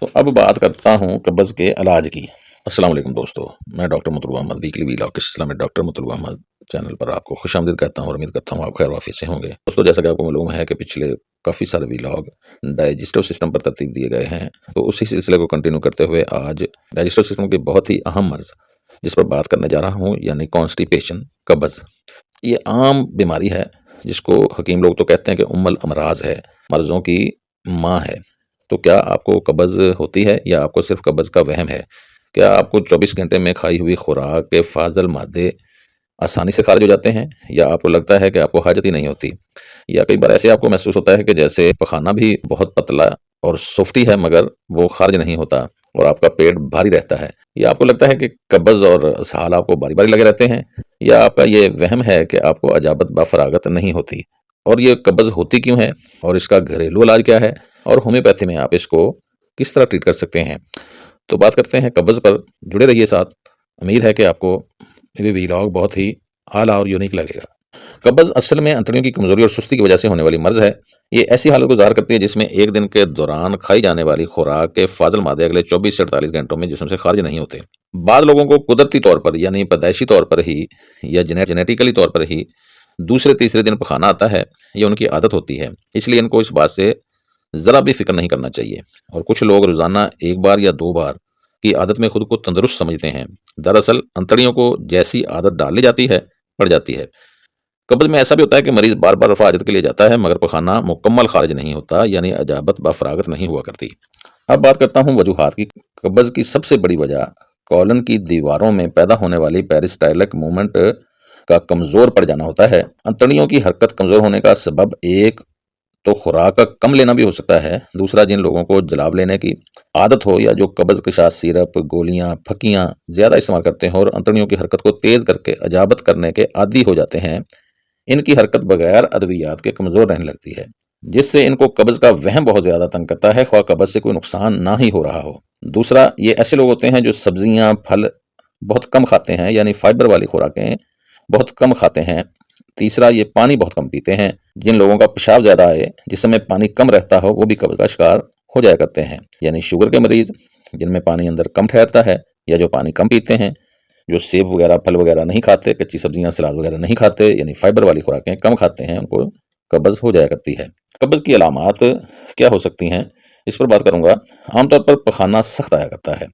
तो अब बात करता हूँ कब्ज़ के इलाज की। अस्सलाम वालेकुम दोस्तों, मैं डॉक्टर मुतलुब अहमद वीकली व्लॉग के सिलसिले में डॉक्टर मुतलुब अहमद चैनल पर आपको खुशामदीद कहता हूँ और उम्मीद करता हूँ आप खैर वाफियत से होंगे। दोस्तों, जैसा कि आपको मालूम है कि पिछले काफ़ी सारे व्लॉग डाइजेस्टिव सिस्टम पर तरतीब दिए गए हैं, तो उसी सिलसिले को कंटिन्यू करते हुए आज डाइजेस्टिव सिस्टम के बहुत ही अहम मर्ज़ जिस पर बात करने जा रहा हूँ, यानी कॉन्स्टिपेशन, कब्ज़। ये आम बीमारी है जिसको हकीम लोग तो कहते हैं कि उम्मुल अमराज है, मर्ज़ों की माँ है। तो क्या आपको कब्ज़ होती है या आपको सिर्फ कब्ज़ का वहम है? क्या आपको 24 घंटे में खाई हुई खुराक के फाज़िल मादे आसानी से खारिज हो जाते हैं, या आपको लगता है कि आपको हाजत ही नहीं होती? या कई बार ऐसे आपको महसूस होता है कि जैसे पखाना भी बहुत पतला और सॉफ्टी है मगर वो खारिज नहीं होता और आपका पेट भारी रहता है? या आपको लगता है कि कब्ज़ और इसहाल आपको बारी-बारी लगे रहते हैं? या आपका ये वहम है कि आपको अजाबत ब-फ़रागत नहीं होती? और ये कब्ज़ होती क्यों है और इसका घरेलू इलाज क्या है? और होम्योपैथी में आप इसको किस तरह ट्रीट कर सकते हैं? तो बात करते हैं कब्ज़ पर। जुड़े रहिए साथ। उम्मीद है कि आपको ये व्लॉग बहुत ही आला और यूनिक लगेगा। कब्ज़ असल में अंतड़ियों की कमज़ोरी और सुस्ती की वजह से होने वाली मर्ज़ है। ये ऐसी हालत को ज़ाहिर करती है जिसमें एक दिन के दौरान खाई जाने वाली खुराक के फाज़िल मादे अगले 24 से 48 घंटों में जिस्म से खारिज नहीं होते। बाद लोगों को कुदरती तौर पर यानी पैदाइशी तौर पर ही या जेनेटिकली तौर पर ही दूसरे तीसरे दिन पखाना आता है, ये उनकी आदत होती है। इसलिए इनको इस बात से ज़रा भी फ़िक्र नहीं करना चाहिए। और कुछ लोग रोज़ाना 1 बार या 2 बार की आदत में खुद को तंदुरुस्त समझते हैं। दरअसल अंतड़ियों को जैसी आदत डाल ली जाती है, पड़ जाती है। कब्ज़ में ऐसा भी होता है कि मरीज़ बार-बार रफ़ा हाजत के लिए जाता है मगर पखाना मुकम्मल खारिज नहीं होता, यानी अजाबत ब-फ़रागत नहीं हुआ करती। अब बात करता हूँ वजूहात की। कब्ज़ की सबसे बड़ी वजह कॉलन की दीवारों में पैदा होने वाली पेरिस्टाल्टिक मूवमेंट का कमज़ोर पड़ जाना होता है। अंतड़ियों की हरकत कमज़ोर होने का सबब एक तो खुराक का कम लेना भी हो सकता है। दूसरा, जिन लोगों को जलाब लेने की आदत हो या जो कब्ज़ के साथ सिरप, गोलियां, फक्कियां ज़्यादा इस्तेमाल करते हैं और अंतड़ियों की हरकत को तेज़ करके अजाबत करने के आदी हो जाते हैं, इनकी हरकत बगैर अद्वियात के कमज़ोर रहने लगती है, जिससे इनको कब्ज़ का वहम बहुत ज़्यादा तंग करता है, ख्वाह कब्ज़ से कोई नुकसान ना ही हो रहा हो। दूसरा, ये ऐसे लोग होते हैं जो सब्जियां, फल बहुत कम खाते हैं, यानी फाइबर वाली खुराकें बहुत कम खाते हैं। तीसरा, ये पानी बहुत कम पीते हैं। जिन लोगों का पेशाब ज़्यादा आए, जिसमें पानी कम रहता हो, वो भी कब्ज़ का शिकार हो जाया करते हैं। यानी शुगर के मरीज़ जिनमें पानी अंदर कम ठहरता है, या जो पानी कम पीते हैं, जो सेब वगैरह, फल वगैरह नहीं खाते, कच्ची सब्जियां, सलाद वगैरह नहीं खाते, यानी फाइबर वाली खुराकें कम खाते हैं, उनको कब्ज़ हो जाया करती है। कब्ज़ की अलामात क्या हो सकती हैं, इस पर बात करूँगा। आमतौर पर पखाना सख्त आया करता है,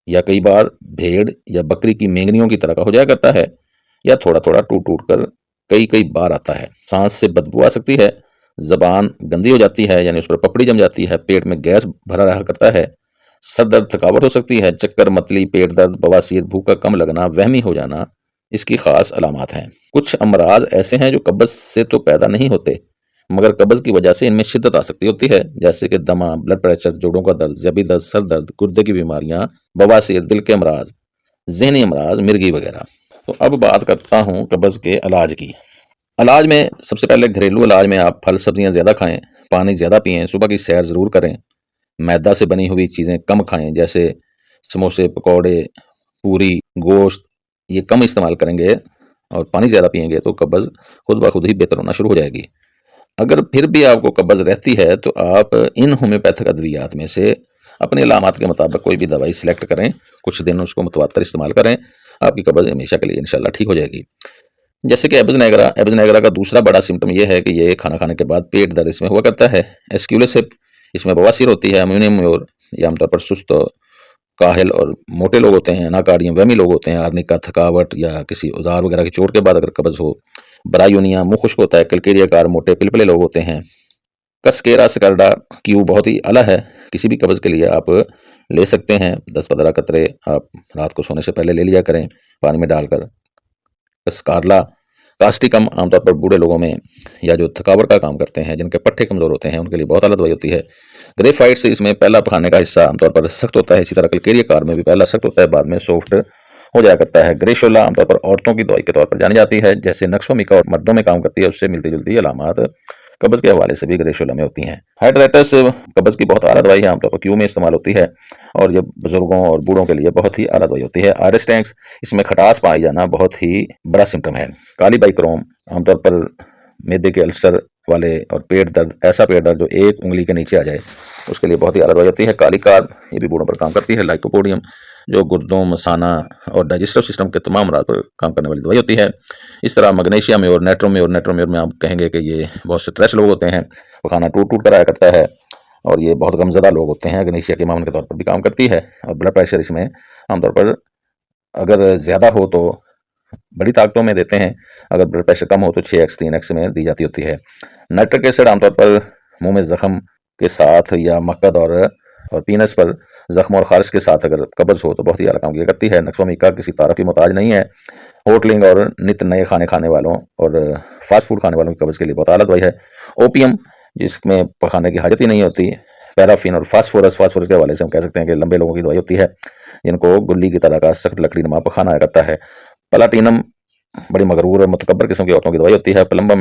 या कई बार भेड़ या बकरी की मेंगनियों की तरह का हो जाया करता है, या थोड़ा-थोड़ा टूट-टूट कर कई-कई बार आता है। सांस से बदबू आ सकती है, ज़बान गंदी हो जाती है, यानी उस पर पपड़ी जम जाती है, पेट में गैस भरा रहा करता है, सर दर्द, थकावट हो सकती है, चक्कर, मतली, पेट दर्द, बवासीर, भूख का कम लगना, वहमी हो जाना इसकी खास अलामात हैं। कुछ अमराज ऐसे हैं जो कब्ज़ से तो पैदा नहीं होते, मगर कब्ज़ की वजह से इनमें शिद्दत आ सकती होती है, जैसे कि दमा, ब्लड प्रेशर, जोड़ों का दर्द, ज़बी दर्द, सर दर्द, गुर्दे की बीमारियां, बवासीर, दिल के अमराज, ज़हनी अमराज, मिर्गी वगैरह। तो अब बात करता हूँ कब्ज़ के इलाज की। इलाज में सबसे पहले घरेलू इलाज में आप फल सब्जियां ज़्यादा खाएं, पानी ज़्यादा पिएं, सुबह की सैर ज़रूर करें, मैदा से बनी हुई चीज़ें कम खाएं, जैसे समोसे, पकौड़े, पूरी, गोश्त, ये कम इस्तेमाल करेंगे और पानी ज़्यादा पिएंगे तो कब्ज़ खुद ब खुद ही बेहतर होना शुरू हो जाएगी। अगर फिर भी आपको कब्ज़ रहती है तो आप इन होम्योपैथिक अद्वियात में से अपने अलामात के मुताबिक कोई भी दवाई सिलेक्ट करें, कुछ दिन उसको मुतवातर इस्तेमाल करें, आपकी कब्ज़ हमेशा के लिए इंशाल्लाह ठीक हो जाएगी। जैसे कि एब्स नेगरा का दूसरा बड़ा सिम्टम ये है कि ये खाना खाने के बाद पेट दर्द इसमें हुआ करता है। एस्क्यूलेसिप, इसमें बवासीर होती है। अम्यूनियम म्योर, ये आमतौर पर सुस्त, काहिल और मोटे लोग होते हैं। अनाकार्डियम, वहमी लोग होते हैं। आर्निका, थकावट या किसी औजार वगैरह की चोट के बाद अगर कब्ज़ हो। ब्रायूनिया, मुंह खुश्क होता है। कलकेरियाकार, मोटे पिलपिले लोग होते हैं। कस्केरा सिकारडा क्यू बहुत ही आला है, किसी भी कब्ज़ के लिए आप ले सकते हैं। 10-15 कतरे आप रात को सोने से पहले ले लिया करें पानी में डालकर। स्कारला कास्टिकम आमतौर पर बूढ़े लोगों में या जो थकावट का काम करते हैं, जिनके पट्टे कमज़ोर होते हैं, उनके लिए बहुत आला दवाई होती है। ग्रेफाइट से इसमें पहला खाने का हिस्सा आमतौर पर सख्त होता है। इसी तरह कलकेरिया कार में भी पहला सख्त होता है, बाद में सॉफ्ट हो जाया करता है। ग्रेशोला आमतौर पर औरतों की दवाई के तौर पर जानी जाती है, जैसे नक्सोमिका और मर्दों में काम करती है, उससे मिलती जुलती अलामात कब्ज़ के हवाले से भी ग्रेशोला में होती हैं। हाइड्रेटस कब्ज़ की बहुत आला दवाई है, आमतौर पर क्यू में इस्तेमाल होती है और ये बुजुर्गों और बूढ़ों के लिए बहुत ही आला दवाई होती है। आयरस टैंक्स, इसमें खटास पाई जाना बहुत ही बड़ा सिम्टम है। काली बाइक्रोम, आमतौर पर मैदे के अल्सर वाले और पेट दर्द, ऐसा पेट दर्द जो एक उंगली के नीचे आ जाए, उसके लिए बहुत ही आला दवाई होती है। काली कार्ब, ये भी बूढ़ों पर काम करती है। लाइकोपोडियम, जो गुर्दों, मसाना और डाइजेस्टिव सिस्टम के तमाम अमराज पर काम करने वाली दवाई होती है। इस तरह मैग्नीशियम और नेट्रोम्योर में आप कहेंगे कि ये बहुत स्ट्रेस लोग होते हैं, पखाना टूट टूट कर आया करता है, और ये बहुत गमज़दा लोग होते हैं, अग्नेशिया के मामले के तौर पर भी काम करती है। और ब्लड प्रेशर इसमें आमतौर पर अगर ज़्यादा हो तो बड़ी ताकतों में देते हैं, अगर ब्लड प्रेशर कम हो तो 6x 3x में दी जाती होती है। नाइट्रिक एसिड आमतौर पर मुंह में ज़ख्म के साथ या मक्कद और पीनस पर ज़ख्म और खारिश के साथ अगर कब्ज़ हो तो बहुत ही आला काम किया करती है। नक्सोमिका किसी तारफ़ की मोहताज नहीं है। होटलिंग और नित नए खाने खाने वालों और फास्ट फूड खाने वालों की कब्ज़ के लिए बहुत आला दवाई है। ओपियम, जिसमें पखाने की हाजत ही नहीं होती। पैराफिन और फास्फोरस के हवाले से हम कह सकते हैं कि लंबे लोगों की दवाई होती है, जिनको गुल्ली की तरह का सख्त लकड़ी नुमा पखाना आया करता है। प्लाटिनम बड़ी मगरूर और मुतकब्बर किस्म की औरतों की दवाई होती है। प्लम्बम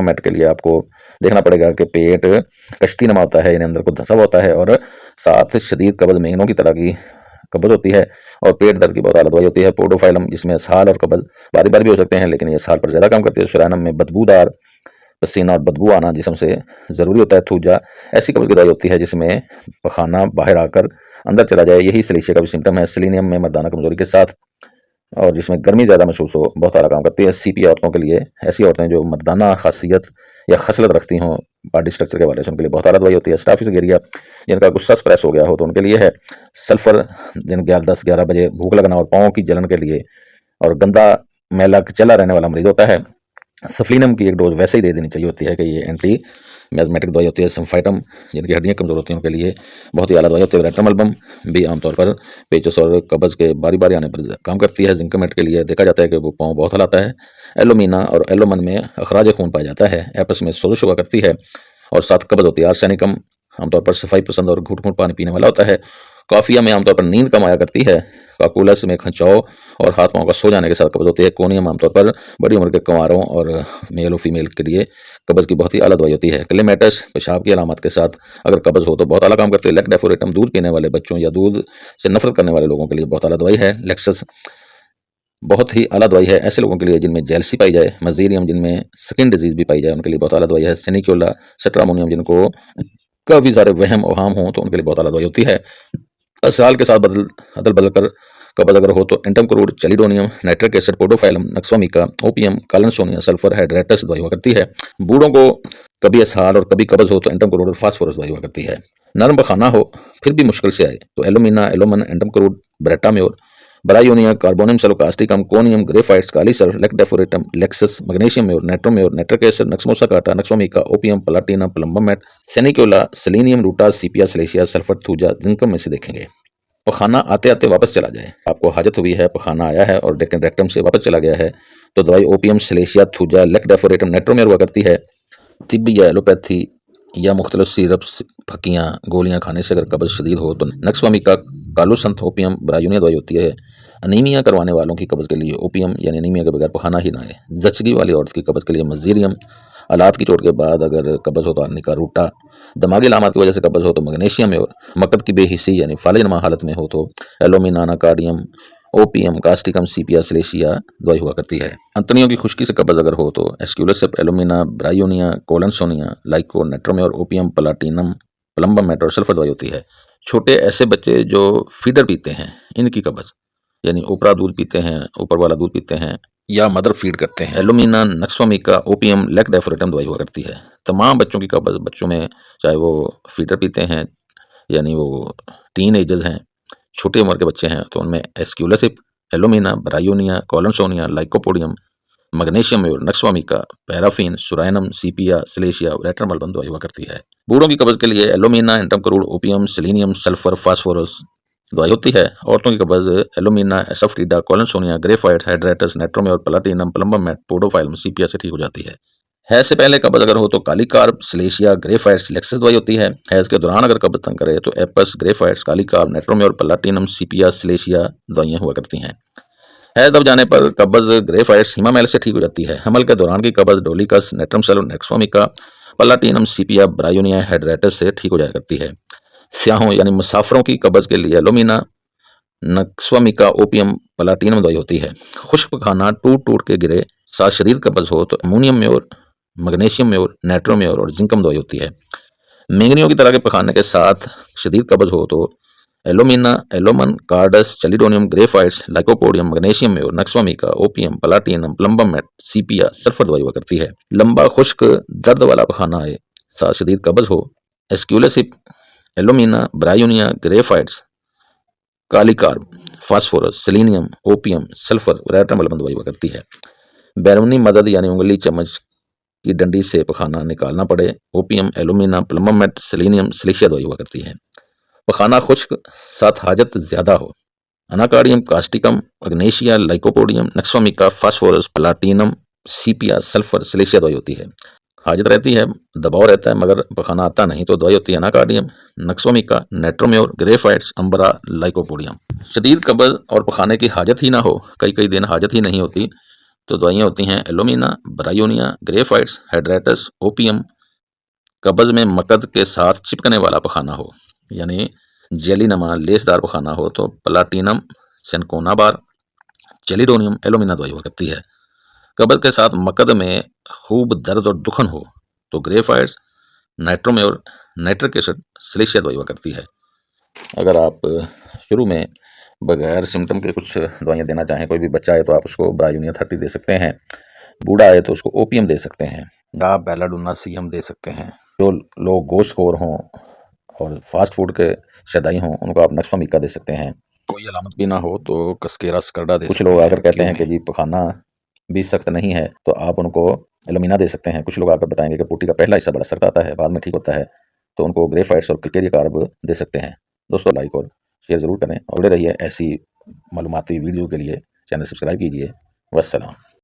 मैट के लिए आपको देखना पड़ेगा कि पेट कश्ती नमा होता है, यानी अंदर को धंसा हुआ होता है, और साथ शदीद कब्ज़ मेंगनों की तरह की कब्ज़ होती है, और पेट दर्द की बहुत आला दवाई होती है। पोडोफाइलम, जिसमें इसहाल और कब्ज़ बारी बारी भी हो सकते हैं, लेकिन ये इसहाल पर ज़्यादा काम करती है। शुरानम में बदबूदार पसीना और बदबू आना जिस्म से ज़रूरी होता है। थूजा, ऐसी कब्ज़ की दवाई होती है जिसमें पखाना बाहर आकर अंदर चला जाए, यही सलीशिया का भी सिम्टम है। सेलेनियम में मर्दाना कमजोरी के साथ और जिसमें गर्मी ज़्यादा महसूस हो, बहुत आला काम करती है। सीपी औरतों के लिए, ऐसी औरतें जो मर्दाना खासियत या खसलत रखती हों बॉडी स्ट्रक्चर के हवाले से, उनके लिए बहुत आला दवाई होती है। स्टाफिसोगेरिया, जिनका गुस्सा स्प्रेस हो गया हो तो उनके लिए है। सल्फ़र, जिन 10-11 बजे भूख लगना और पाँव की जलन के लिए, और गंदा मैला चला रहने वाला मरीज होता है। सफ्लिनम की एक डोज वैसे ही दे देनी चाहिए होती है कि ये एंटी मैज़मेटिक दवाई होती है। संफाइटम, जिनकी हड्डियाँ कमज़ोर होती हैं उनके लिए बहुत ही आला दवाई होती है। रेट्रमल्बम भी आमतौर पर पेचस और कब्ज़ के बारी बारी आने पर काम करती है। जिंकमेट के लिए देखा जाता है कि वो पाँव बहुत हलाता है। एलोमीना और एलोमन में अखराज खून पाया जाता है। एपस में सोजश हुआ करती है और साथ कब्ज़ होती है। आर्सेनिकम आमतौर पर सफाई पसंद और घूट घूट पानी पीने वाला होता है। कॉफिया में आमतौर पर नींद कम आया करती है। काकुलस में खंचाव और हाथ पाँव का सो जाने के साथ कब्ज़ होती है। कोनियम आमतौर पर बड़ी उम्र के कंवारों और मेल और फीमेल के लिए कब्ज़ की बहुत ही आला दवाई होती है। क्लेमेटस, पेशाब की अलामत के साथ अगर कब्ज़ हो तो बहुत आला काम करती है। लेक्डेफोरेटम, दूध पीने वाले बच्चों या दूध से नफरत करने वाले लोगों के लिए बहुत आला दवाई है। लेक्सस बहुत ही आला दवाई है ऐसे लोगों के लिए जिनमें जेलसी पाई जाए। मजीरियम, जिनमें स्किन डिजीज़ भी पाई जाए, उनके लिए बहुत आला दवाई है। सेनिक्योला, सेट्रामोनियम, जिनको काफ़ी सारे वहम ओहाम हों तो उनके लिए बहुत आला दवाई होती है। साल के साथ अदल बदल कर कब्ज़ अगर हो तो एंटम crude, चैलिडोनियम, nitric acid, podophyllum, nux vomica, opium, कालनसोनिया, sulphur, हाइड्रेटस दवाई हुआ करती है। बूढ़ों को कभी इसहाल और कभी कब्ज़ हो तो एंटम क्रूड और फास्फोरस दवाई हुआ करती है। नरम पखाना हो फिर भी मुश्किल से आए तो एलोमिना, एलोमन, एंटम क्रूड, ब्रेटाम्योर, ब्रायोनिया, कार्बोनियम सेलोकास्टिकम, कोनियम, ग्रेफाइट्स, कालीसर, लेक्डेफोरेटम, लेक्सस, magnesium mur, natrum mur, nitric acid, nux moschata, nux vomica, opium, platinum, plumbum, sanicula, selenium, ruta, sepia, silicea, sulphur, thuja, zincum में से देखेंगे। पखाना आते आते वापस चला जाए, आपको हाजत हुई है, पखाना आया है और रेक्टम से वापस चला गया है, तो दवाई ओपियम, सलेशिया, थूजा, लेक्डेफोरेटम, नेट्रोमेयर हुआ करती है। तिब्बी या एलोपैथी या मुख्तलिफ सिरप्स, फकियाँ, गोलियाँ खाने से अगर कब्ज़ शदीद हो तो नक्सवामिका, कालोसंथ, ओपियम, ब्रायोनिया दवाई होती है। अनीमिया करवाने वालों की कब्ज़ के लिए ओपियम, यानी अनीमिया के बगैर पखाना ही ना आए। जचगी वाली औरत की कब्ज़ के लिए मजीरियम, औलाद की चोट के बाद अगर कब्ज़ हो तो आर्निका रूटा, दिमागी अलामत की वजह से कब्ज़ हो तो मैग्नीशियम और मकद की बेहिसी यानी फालिजनुमा हालत में हो तो एलोमिनाना, कार्डियम, ओपियम, कास्टिकम, सीपिया, सलेशिया दवाई हुआ करती है। अंतड़ियों की खुश्की से कब्ज़ अगर हो तो aesculus hip, alumina, bryonia, collinsonia, lyco, natrum mur, opium, platinum, plumbum और सल्फर दवाई होती है। छोटे ऐसे बच्चे जो फीडर पीते हैं, इनकी कब्ज़ यानी ऊपरा दूध पीते हैं, ऊपर वाला दूध पीते हैं या मदर फीड करते हैं, एलुमिना, नक्सवामिका, ओपियम, लेक्डेफोरेटम दवाई हुआ करती है। तमाम बच्चों की कब्ज़, बच्चों में चाहे वो फीडर पीते हैं यानी वो टीन एजर्स हैं, छोटी उम्र के बच्चे हैं, तो उनमें aesculus hip, alumina, bryonia, collinsonia, lycopodium, magnesium और nux vomica, paraffin, psorinum, sepia, silicea, veratrum album दवाई हुआ करती है। बूढ़ों की कब्ज़ के लिए alumina, antim crud, opium, selenium, sulphur, phosphorus दवाई होती है। औरतों की कब्ज़ alumina, asafoetida, collinsonia, graphite, hydrastis, natrum mur, platinum, plumbum, podophyllum, sepia से ठीक हो जाती है से पहले कब्ज़ अगर हो तो काली कार्ब, सलेशिया, ग्रेफाइट्स, लेक्सस दवाई होती है। हैज़ के दौरान अगर कब्ज़ तंग करे तो एपस, ग्रेफाइट्स, काली कार्ब, नेट्रोमेयर, प्लाटिनम, सीपिया, सलेशिया दवाइयाँ हुआ करती हैं। हैज़ दब जाने पर कब्ज़ ग्रेफाइट्स, हिमामेल से ठीक हो जाती है। हमल के दौरान की कब्ज़ डोलिकस, नेट्रमसेल, नेक्सवामिका, प्लाटिनम, सीपिया, ब्रायोनिया, हाइड्रेटस से ठीक हो जाया करती है। स्याहों यानी मुसाफरों की कब्ज़ के लिए एलुमिना, नक्सवामिका, ओपियम, प्लाटिनम दवाई होती है। खुश्क खाना टूट टूट के गिरे, साथ शदीद कब्ज़ हो तो अमोनियम में और मैग्नीशियम में और नेट्रोम में और जिंकम दवाई होती है। मैंगनियों की तरह के पखाने के साथ शदीद कब्ज हो तो alumina, alumen, carduus, chelidonium, graphites, lycopodium, magnesium mur, nux vomica, opium, platinum, plumbum met, sepia, sulphur दवाई हुआ करती है। लंबा खुश्क दर्द वाला पखाना है, साथ शदीद कब्ज हो, aesculus hip, alumina, bryonia, graphites, kali carb, phosphorus, selenium, opium, sulphur, veratrum album दवाई हुआ करती है। बैरूनी मदद यानी उंगली चम्मच की डंडी से पखाना निकालना पड़े, ओपियम, एलुमिना, प्लम्बमेट, सेलेनियम, सिलिशिया दवाई हुआ करती है। पखाना खुश्क साथ हाजत ज़्यादा हो, anacardium, causticum, ignatia, lycopodium, nux vomica, phosphorus, platinum, sepia, sulphur, silicea दवाई होती है। हाजत रहती है, दबाव रहता है मगर पखाना आता नहीं तो दवाई होती है अनाकार्डियम, नक्सवामिका, नेट्रोम्योर, ग्रेफाइट्स, अम्बरा, लाइकोपोडियम। शदीद कब्ज और पखाने की हाजत ही ना हो, कई कई दिन हाजत ही नहीं होती, तो दवाइयाँ होती हैं एलोमिना, ब्रायोनिया, ग्रेफाइट्स, हाइड्रेटस, ओपियम। कब्ज में मकद के साथ चिपकने वाला पखाना हो यानी जेली नमा लेसदार पखाना हो तो प्लाटिनम, सेनकोना बार, चेलिडोनियम, एलोमिना दवाई हुआ करती है। कब्ज के साथ मकद में खूब दर्द और दुखन हो तो ग्रेफाइट्स, नाइट्रोम्योर, नाइट्रिक एसिड, सिलिशिया दवाई हुआ करती है। अगर आप शुरू में बगैर सिम्टम के कुछ दवाइयाँ देना चाहें, कोई भी बच्चा है तो आप उसको ब्रायोनिया 30 दे सकते हैं, बूढ़ा है तो उसको ओपियम दे सकते हैं, या बेलाडोना सीएम दे सकते हैं। जो लोग गोश्तखोर हों और फास्ट फूड के शदाई हों उनको आप नक्सवामिका दे सकते हैं। कोई अलामत भी ना हो तो कस्केरा स्कर्डा दे सकते हैं। कुछ लोग आकर कहते हैं कि जी पखाना भी सख्त नहीं है तो आप उनको एलोमिना दे सकते हैं। कुछ लोग आकर बताएंगे कि पुट्टी का पहला हिस्सा बड़ा सख्त आता है, बाद में ठीक होता है, तो उनको ग्रेफाइट्स और क्रिकेरिया कार्ब दे सकते हैं। दोस्तों लाइक और शेयर ज़रूर करें और जुड़े रहिए ऐसी मालूमाती वीडियो के लिए। चैनल सब्सक्राइब कीजिए। वस्सलाम।